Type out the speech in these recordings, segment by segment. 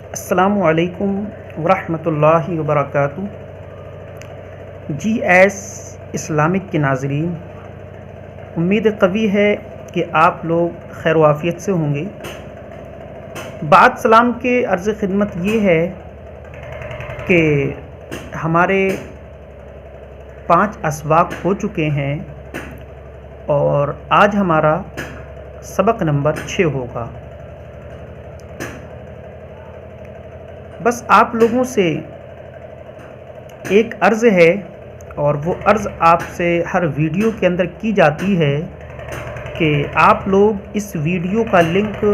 السلام علیکم ورحمۃ اللہ وبرکاتہ۔ جی ایس اسلامک کے ناظرین، امید قوی ہے کہ آپ لوگ خیر و عافیت سے ہوں گے۔ بعد سلام کے عرض خدمت یہ ہے کہ ہمارے 5 اسواق ہو چکے ہیں اور آج ہمارا سبق نمبر 6 ہوگا۔ بس آپ لوگوں سے ایک عرض ہے، اور وہ عرض آپ سے ہر ویڈیو کے اندر کی جاتی ہے کہ آپ لوگ اس ویڈیو کا لنک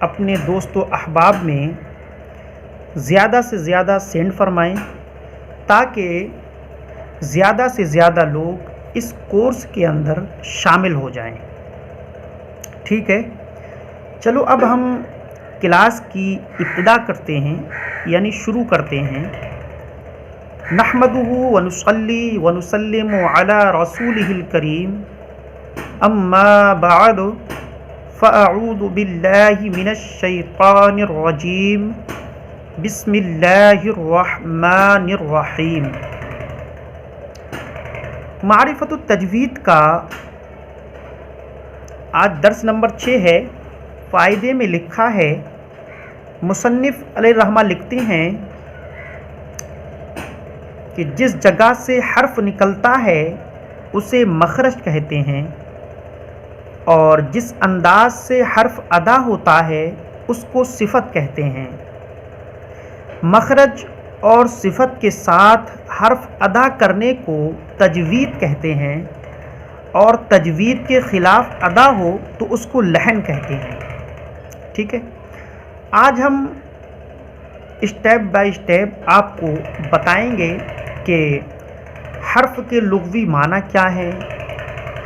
اپنے دوست و احباب میں زیادہ سے زیادہ سینڈ فرمائیں تاکہ زیادہ سے زیادہ لوگ اس کورس کے اندر شامل ہو جائیں۔ ٹھیک ہے، چلو اب ہم کلاس کی ابتدا کرتے ہیں، یعنی شروع کرتے ہیں۔ نحمدہ ونصلی ونسلم علی رسولہ الکریم، اما بعد فاعوذ باللہ من الشیطان الرجیم، بسم اللہ الرحمن الرحیم۔ معرفت التجوید کا آج درس نمبر 6 ہے۔ فائدے میں لکھا ہے، مصنف علیہ الرحمہ لکھتے ہیں کہ جس جگہ سے حرف نکلتا ہے اسے مخرج کہتے ہیں، اور جس انداز سے حرف ادا ہوتا ہے اس کو صفت کہتے ہیں۔ مخرج اور صفت کے ساتھ حرف ادا کرنے کو تجوید کہتے ہیں، اور تجوید کے خلاف ادا ہو تو اس کو لحن کہتے ہیں۔ ٹھیک ہے، آج ہم اسٹیپ بائی اسٹیپ آپ کو بتائیں گے کہ حرف کے لغوی معنی کیا ہے،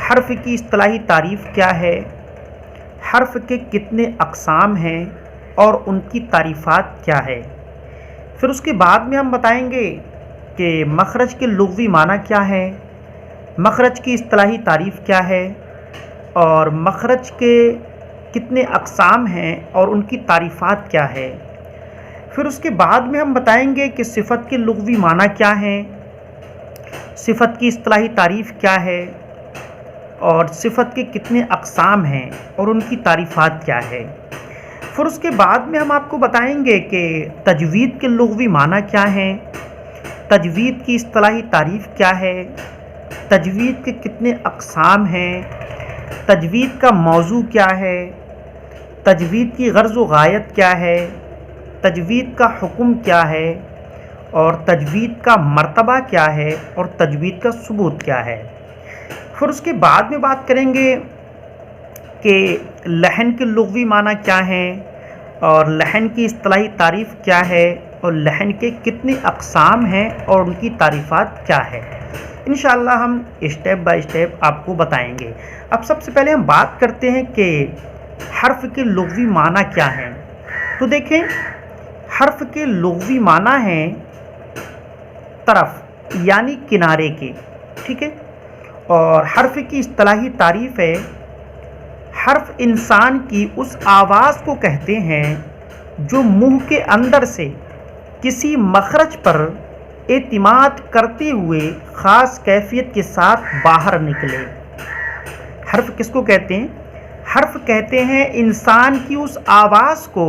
حرف کی اصطلاحی تعریف کیا ہے، حرف کے کتنے اقسام ہیں اور ان کی تعریفات کیا ہے۔ پھر اس کے بعد میں ہم بتائیں گے کہ مخرج کے لغوی معنی کیا ہے، مخرج کی اصطلاحی تعریف کیا ہے، اور مخرج کے کتنے اقسام ہیں اور ان کی تعریفات کیا ہے۔ پھر اس کے بعد میں ہم بتائیں گے کہ صفت کے لغوی معنی کیا ہیں، صفت کی اصطلاحی تعریف کیا ہے، اور صفت کے کتنے اقسام ہیں اور ان کی تعریفات کیا ہے۔ پھر اس کے بعد میں ہم آپ کو بتائیں گے کہ تجوید کے لغوی معنی کیا ہیں، تجوید کی اصطلاحی تعریف کیا ہے، تجوید کے کتنے اقسام ہیں، تجوید کا موضوع کیا ہے، تجوید کی غرض و غایت کیا ہے، تجوید کا حکم کیا ہے، اور تجوید کا مرتبہ کیا ہے، اور تجوید کا ثبوت کیا ہے۔ پھر اس کے بعد میں بات کریں گے کہ لحن کے لغوی معنی کیا ہیں، اور لحن کی اصطلاحی تعریف کیا ہے، اور لحن کے کتنے اقسام ہیں اور ان کی تعریفات کیا ہے۔ انشاءاللہ ہم اسٹیپ بائی اسٹیپ آپ کو بتائیں گے۔ اب سب سے پہلے ہم بات کرتے ہیں کہ حرف کے لغوی معنی کیا ہیں۔ تو دیکھیں، حرف کے لغوی معنی ہیں طرف یعنی کنارے کے۔ ٹھیک ہے، اور حرف کی اصطلاحی تعریف ہے، حرف انسان کی اس آواز کو کہتے ہیں جو منہ کے اندر سے کسی مخرج پر اعتماد کرتے ہوئے خاص کیفیت کے ساتھ باہر نکلے۔ حرف کس کو کہتے ہیں؟ حرف کہتے ہیں انسان کی اس آواز کو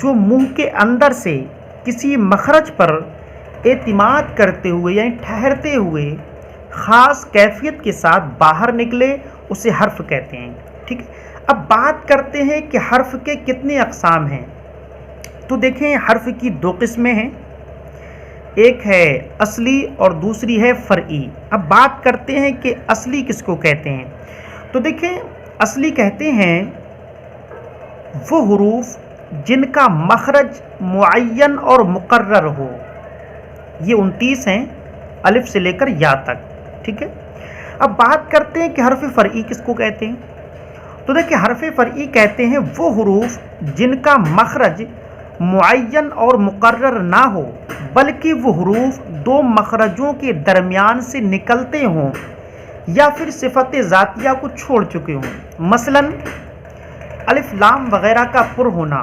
جو منہ کے اندر سے کسی مخرج پر اعتماد کرتے ہوئے یعنی ٹھہرتے ہوئے خاص کیفیت کے ساتھ باہر نکلے، اسے حرف کہتے ہیں۔ ٹھیک ہے، اب بات کرتے ہیں کہ حرف کے کتنے اقسام ہیں۔ تو دیکھیں، حرف کی 2 قسمیں ہیں، ایک ہے اصلی اور دوسری ہے فرعی۔ اب بات کرتے ہیں کہ اصلی کس کو کہتے ہیں۔ تو دیکھیں، اصلی کہتے ہیں وہ حروف جن کا مخرج معین اور مقرر ہو۔ یہ 29 ہیں، الف سے لے کر یا تک۔ ٹھیک ہے، اب بات کرتے ہیں کہ حرف فرعی کس کو کہتے ہیں۔ تو دیکھیں، حرف فرعی کہتے ہیں وہ حروف جن کا مخرج معین اور مقرر نہ ہو، بلکہ وہ حروف 2 مخرجوں کے درمیان سے نکلتے ہوں یا پھر صفت ذاتیہ کو چھوڑ چکے ہوں، مثلا الف لام وغیرہ کا پر ہونا۔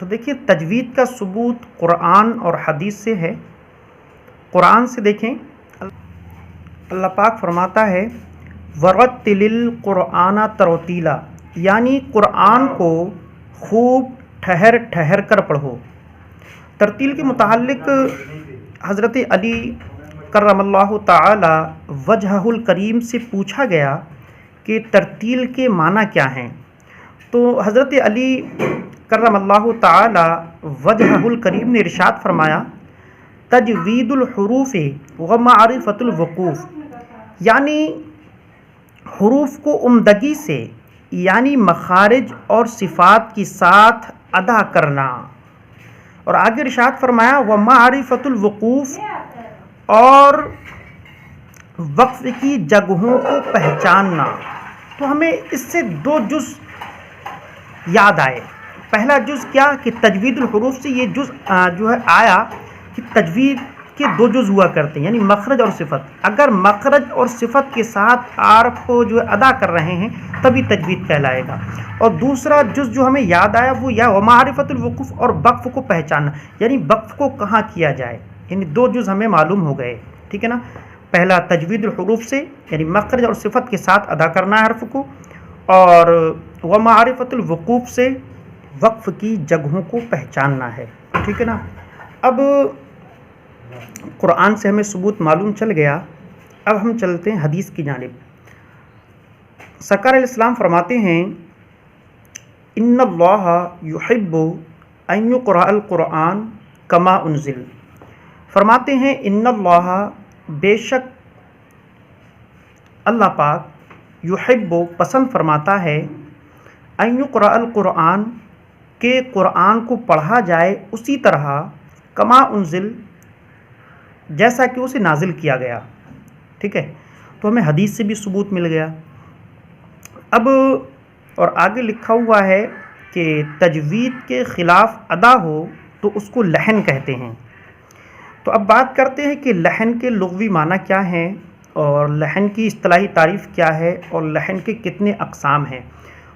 تو دیکھیے تجوید کا ثبوت قرآن اور حدیث سے ہے۔ قرآن سے دیکھیں، اللہ پاک فرماتا ہے وَرَتِّلِ الْقُرْآنَ تَرْتِیلًا، یعنی قرآن کو خوب ٹھہر ٹھہر کر پڑھو۔ ترتیل کے متعلق حضرت علی کرم اللہ تعالی وجہہ الکریم سے پوچھا گیا کہ ترتیل کے معنی کیا ہیں، تو حضرت علی کرم اللہ تعالی وجہہ الکریم نے ارشاد فرمایا تجوید الحروف و معرفت الوقوف، یعنی حروف کو عمدگی سے یعنی مخارج اور صفات کے ساتھ ادا کرنا، اور آگے ارشاد فرمایا ومعرفت الوقوف، اور وقف کی جگہوں کو پہچاننا۔ تو ہمیں اس سے دو جز یاد آئے۔ پہلا جز کیا کہ تجوید الحروف سے یہ جز جو ہے آیا کہ تجوید کے دو جز ہوا کرتے ہیں، یعنی مخرج اور صفت۔ اگر مخرج اور صفت کے ساتھ حرف کو جو ادا کر رہے ہیں تبھی تجوید کہلائے گا۔ اور دوسرا جز جو ہمیں یاد آیا وہ یا ومعرفت الوقوف، اور وقف کو پہچاننا، یعنی وقف کو کہاں کیا جائے، یعنی دو جز ہمیں معلوم ہو گئے، ٹھیک ہے نا۔ پہلا تجوید الحروف سے یعنی مخرج اور صفت کے ساتھ ادا کرنا ہے حرف کو، اور ومعرفت الوقوف سے وقف کی جگہوں کو پہچاننا ہے، ٹھیک ہے نا۔ اب قرآن سے ہمیں ثبوت معلوم چل گیا، اب ہم چلتے ہیں حدیث کی جانب۔ سرکار علیہ السلام فرماتے ہیں ان اللہ یحب ان یقرأ القرآن کما انزل، فرماتے ہیں ان اللہ، بے شک اللہ پاک، یحب پسند فرماتا ہے، ان یقرأ القرآن کہ قرآن کو پڑھا جائے اسی طرح، کما انزل جیسا کہ اسے نازل کیا گیا، ٹھیک ہے۔ تو ہمیں حدیث سے بھی ثبوت مل گیا۔ اب اور آگے لکھا ہوا ہے کہ تجوید کے خلاف ادا ہو تو اس کو لحن کہتے ہیں۔ تو اب بات کرتے ہیں کہ لحن کے لغوی معنی کیا ہیں، اور لحن کی اصطلاحی تعریف کیا ہے، اور لحن کے کتنے اقسام ہیں۔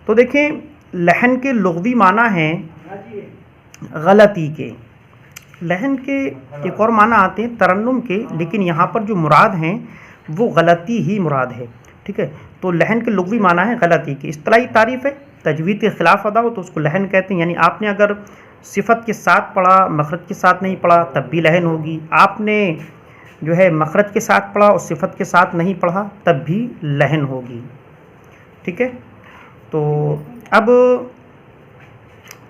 تو دیکھیں لحن کے لغوی معنی ہیں غلطی کے۔ لحن کے ایک اور معنی آتے ہیں ترنم کے، لیکن یہاں پر جو مراد ہیں وہ غلطی ہی مراد ہے، ٹھیک ہے۔ تو لحن کے لغوی معنی ہے غلطی کی۔ اصطلاحی تعریف ہے تجوید کے خلاف ادا ہو تو اس کو لحن کہتے ہیں، یعنی آپ نے اگر صفت کے ساتھ پڑھا مخرج کے ساتھ نہیں پڑھا تب بھی لحن ہوگی، آپ نے جو ہے مخرج کے ساتھ پڑھا اور صفت کے ساتھ نہیں پڑھا تب بھی لحن ہوگی، ٹھیک ہے۔ تو اب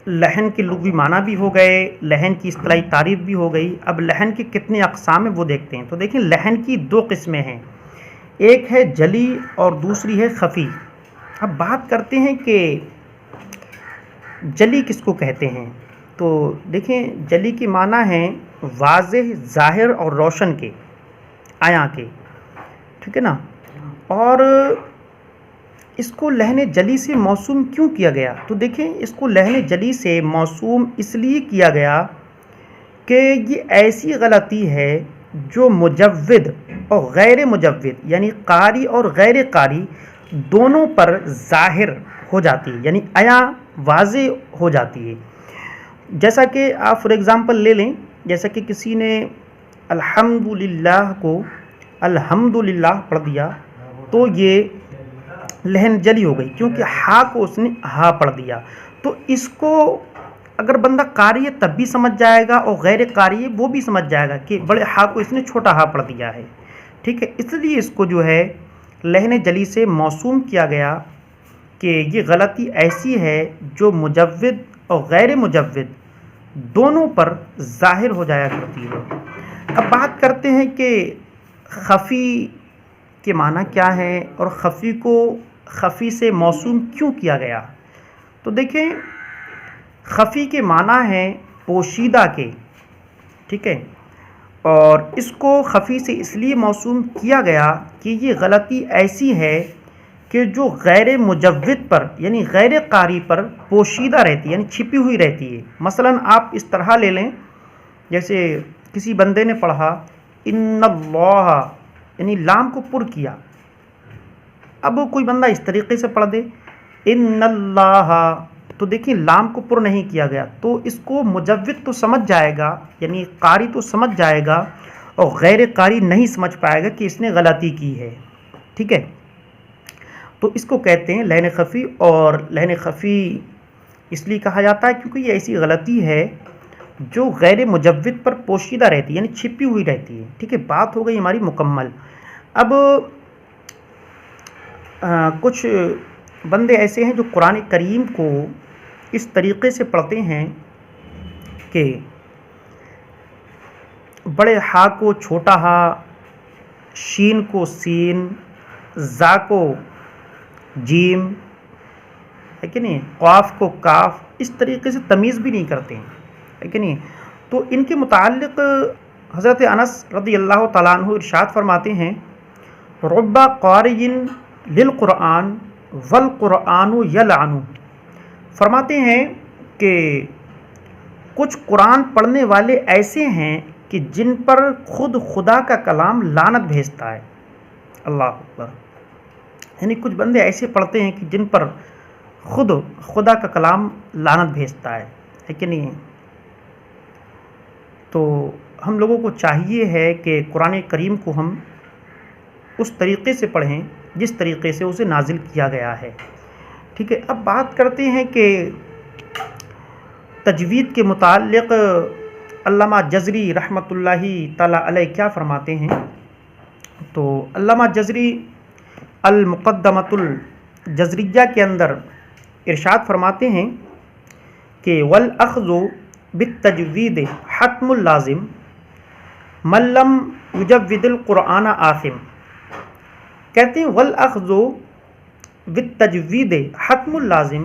لحن کے لغوی معنی بھی ہو گئے، لحن کی اصطلاحی تعریف بھی ہو گئی۔ اب لحن کے کتنے اقسام ہیں وہ دیکھتے ہیں۔ تو دیکھیں لحن کی دو قسمیں ہیں، ایک ہے جلی اور دوسری ہے خفی۔ اب بات کرتے ہیں کہ جلی کس کو کہتے ہیں۔ تو دیکھیں جلی کے معنی ہیں واضح، ظاہر اور روشن کے، عیاں کے، ٹھیک ہے نا۔ اور اس کو لحن جلی سے موسوم کیوں کیا گیا؟ تو دیکھیں اس کو لحن جلی سے موسوم اس لیے کیا گیا کہ یہ ایسی غلطی ہے جو مجود اور غیر مجود یعنی قاری اور غیر قاری دونوں پر ظاہر ہو جاتی ہے، یعنی عیاں واضح ہو جاتی ہے۔ جیسا کہ آپ فار ایگزامپل لے لیں، جیسا کہ کسی نے الحمدللہ کو الحمدللہ پڑھ دیا تو یہ لحن جلی ہو گئی، کیونکہ ہا کو اس نے ہا پڑھ دیا۔ تو اس کو اگر بندہ قاری ہے تب بھی سمجھ جائے گا، اور غیر قاری ہے وہ بھی سمجھ جائے گا کہ بڑے ہا کو اس نے چھوٹا ہا پڑھ دیا ہے، ٹھیک ہے۔ اس لیے اس کو جو ہے لحن جلی سے موسوم کیا گیا کہ یہ غلطی ایسی ہے جو مجود اور غیر مجود دونوں پر ظاہر ہو جایا کرتی ہے۔ اب بات کرتے ہیں کہ خفی کے معنی کیا ہے، اور خفی کو خفی سے موسوم کیوں کیا گیا۔ تو دیکھیں خفی کے معنی ہیں پوشیدہ کے، ٹھیک ہے، اور اس کو خفی سے اس لیے موسوم کیا گیا کہ یہ غلطی ایسی ہے کہ جو غیر مجود پر یعنی غیر قاری پر پوشیدہ رہتی ہے، یعنی چھپی ہوئی رہتی ہے۔ مثلا آپ اس طرح لے لیں، جیسے کسی بندے نے پڑھا ان اللہ، یعنی لام کو پر کیا۔ اب کوئی بندہ اس طریقے سے پڑھ دے ان اللہ، تو تو دیکھیں لام کو پر نہیں کیا گیا، تو اس کو مجوید تو سمجھ جائے گا، یعنی قاری تو سمجھ جائے گا، اور غیر قاری نہیں سمجھ پائے گا کہ اس نے غلطی کی ہے، ٹھیک ہے۔ تو اس کو کہتے ہیں لحن خفی، اور لحن خفی اس لیے کہا جاتا ہے کیونکہ یہ ایسی غلطی ہے جو غیر مجوید پر پوشیدہ رہتی ہے، یعنی چھپی ہوئی رہتی ہے، ٹھیک ہے۔ بات ہو گئی ہماری مکمل۔ اب کچھ بندے ایسے ہیں جو قرآن کریم کو اس طریقے سے پڑھتے ہیں کہ بڑے ہا کو چھوٹا ہا، شین کو سین، زا کو جیم، ہے کہ نہیں، قاف کو کاف، اس طریقے سے تمیز بھی نہیں کرتے ہیں، ہے کہ نہیں۔ تو ان کے متعلق حضرت انس رضی اللہ تعالیٰ عنہ ارشاد فرماتے ہیں، رب قارئ للقرآن والقرآن یلعن، فرماتے ہیں کہ کچھ قرآن پڑھنے والے ایسے ہیں کہ جن پر خود خدا کا کلام لعنت بھیجتا ہے، اللہ اکبر، یعنی کچھ بندے ایسے پڑھتے ہیں کہ جن پر خود خدا کا کلام لعنت بھیجتا ہے کہ نہیں۔ تو ہم لوگوں کو چاہیے ہے کہ قرآن کریم کو ہم اس طریقے سے پڑھیں جس طریقے سے اسے نازل کیا گیا ہے، ٹھیک ہے۔ اب بات کرتے ہیں کہ تجوید کے متعلق علامہ جزری رحمۃ اللہ تعالیٰ علیہ کیا فرماتے ہیں۔ تو علامہ جزری المقدمۃ الجزریہ کے اندر ارشاد فرماتے ہیں کہ والاخذ بالتجوید حتم اللازم من لم یجود القرآن آثم، کہتے ہیں والاخذ بالتجوید حتم اللازم،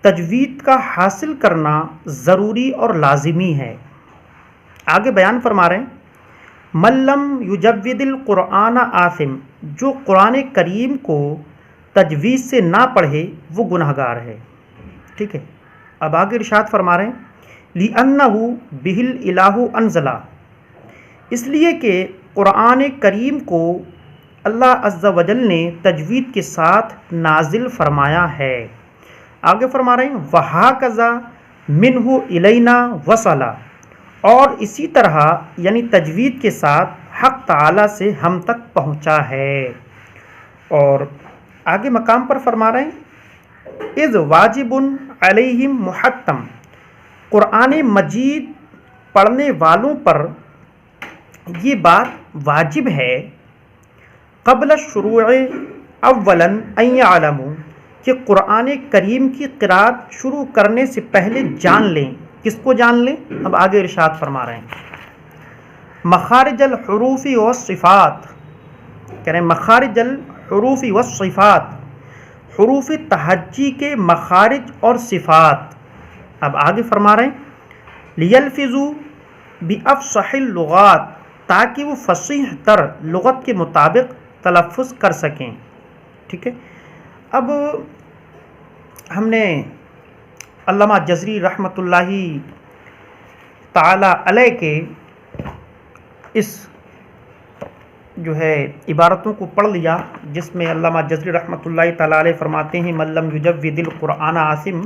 تجوید کا حاصل کرنا ضروری اور لازمی ہے۔ آگے بیان فرما رہے ہیں من لم یجود القرآن آثم، جو قرآن کریم کو تجوید سے نہ پڑھے وہ گنہگار ہے، ٹھیک ہے۔ اب آگے ارشاد فرما رہے ہیں لِأَنَّهُ بِهِ الْإِلَٰهُ أَنزَلَ، اس لیے کہ قرآن کریم کو اللہ عز و جل نے تجوید کے ساتھ نازل فرمایا ہے۔ آگے فرما رہے ہیں وَهَكَذَا مِنْهُ إِلَيْنَا وَصَلَ، اور اسی طرح یعنی تجوید کے ساتھ حق تعالی سے ہم تک پہنچا ہے۔ اور آگے مقام پر فرما رہے ہیں اذ واجب علیہم محتم، قرآن مجید پڑھنے والوں پر یہ بات واجب ہے قبل الشروع اولا ان یعلموا، کہ قرآن کریم کی قرأت شروع کرنے سے پہلے جان لیں۔ کس کو جان لیں؟ اب آگے ارشاد فرما رہے ہیں مخارج الحروف والصفات، کہہ رہے ہیں مخارج الحروف والصفات، حروف تہجی کے مخارج اور صفات۔ اب آگے فرما رہے ہیں لیلفظوا بافصح اللغات، تاکہ وہ فصیح تر لغت کے مطابق تلفظ کر سکیں، ٹھیک ہے۔ اب ہم نے علامہ جزری رحمۃ اللہ تعالی علیہ کے اس جو ہے عبارتوں کو پڑھ لیا، جس میں علامہ جزری رحمۃ اللہ تعالی علیہ فرماتے ہیں من لم یجود القرآن آثم،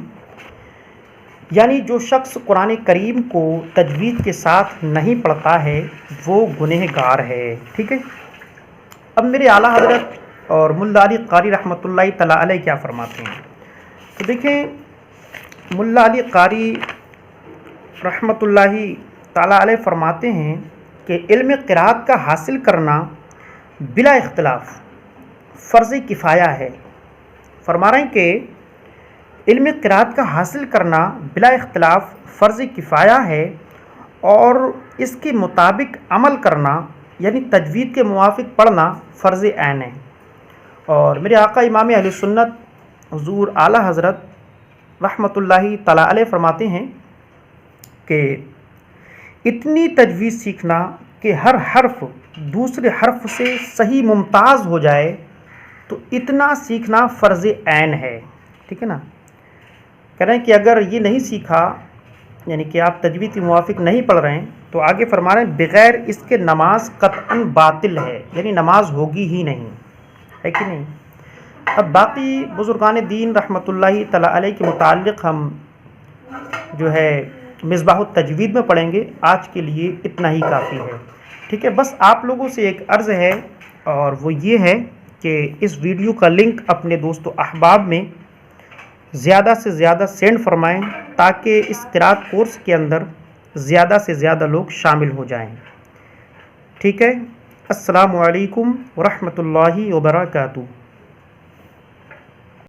یعنی جو شخص قرآن کریم کو تجوید کے ساتھ نہیں پڑھتا ہے وہ گنہگار ہے، ٹھیک ہے۔ اب میرے اعلیٰ حضرت اور ملا علی قاری رحمۃ اللہ تعالی علیہ کیا فرماتے ہیں، تو دیکھیں ملا علی قاری رحمۃ اللہ تعالی علیہ فرماتے ہیں کہ علم قرأت کا حاصل کرنا بلا اختلاف فرض کفایہ ہے۔ فرما رہے ہیں کہ علم قرأت کا حاصل کرنا بلا اختلاف فرض کفایہ ہے، اور اس کے مطابق عمل کرنا یعنی تجوید کے موافق پڑھنا فرض عین ہے۔ اور میرے آقا امام اہل سنت حضور اعلیٰ حضرت رحمۃ اللہ تعالی علیہ فرماتے ہیں کہ اتنی تجوید سیکھنا کہ ہر حرف دوسرے حرف سے صحیح ممتاز ہو جائے، تو اتنا سیکھنا فرض عین ہے، ٹھیک ہے نا۔ کہہ رہے ہیں کہ اگر یہ نہیں سیکھا، یعنی کہ آپ تجوید کے موافق نہیں پڑھ رہے ہیں، تو آگے فرما رہے ہیں بغیر اس کے نماز قطعاً باطل ہے، یعنی نماز ہوگی ہی نہیں، ہے کہ نہیں۔ اب باقی بزرگان دین رحمۃ اللہ تعالی علیہ کے متعلق ہم جو ہے مصباح التجوید میں پڑھیں گے. آج کے لیے اتنا ہی کافی ہے. ٹھیک ہے، بس آپ لوگوں سے ایک عرض ہے، اور وہ یہ ہے کہ اس ویڈیو کا لنک اپنے دوست و احباب میں زیادہ سے زیادہ سینڈ فرمائیں تاکہ اس قراءت کورس کے اندر زیادہ سے زیادہ لوگ شامل ہو جائیں. ٹھیک ہے، السلام علیکم ورحمۃ اللہ وبرکاتہ.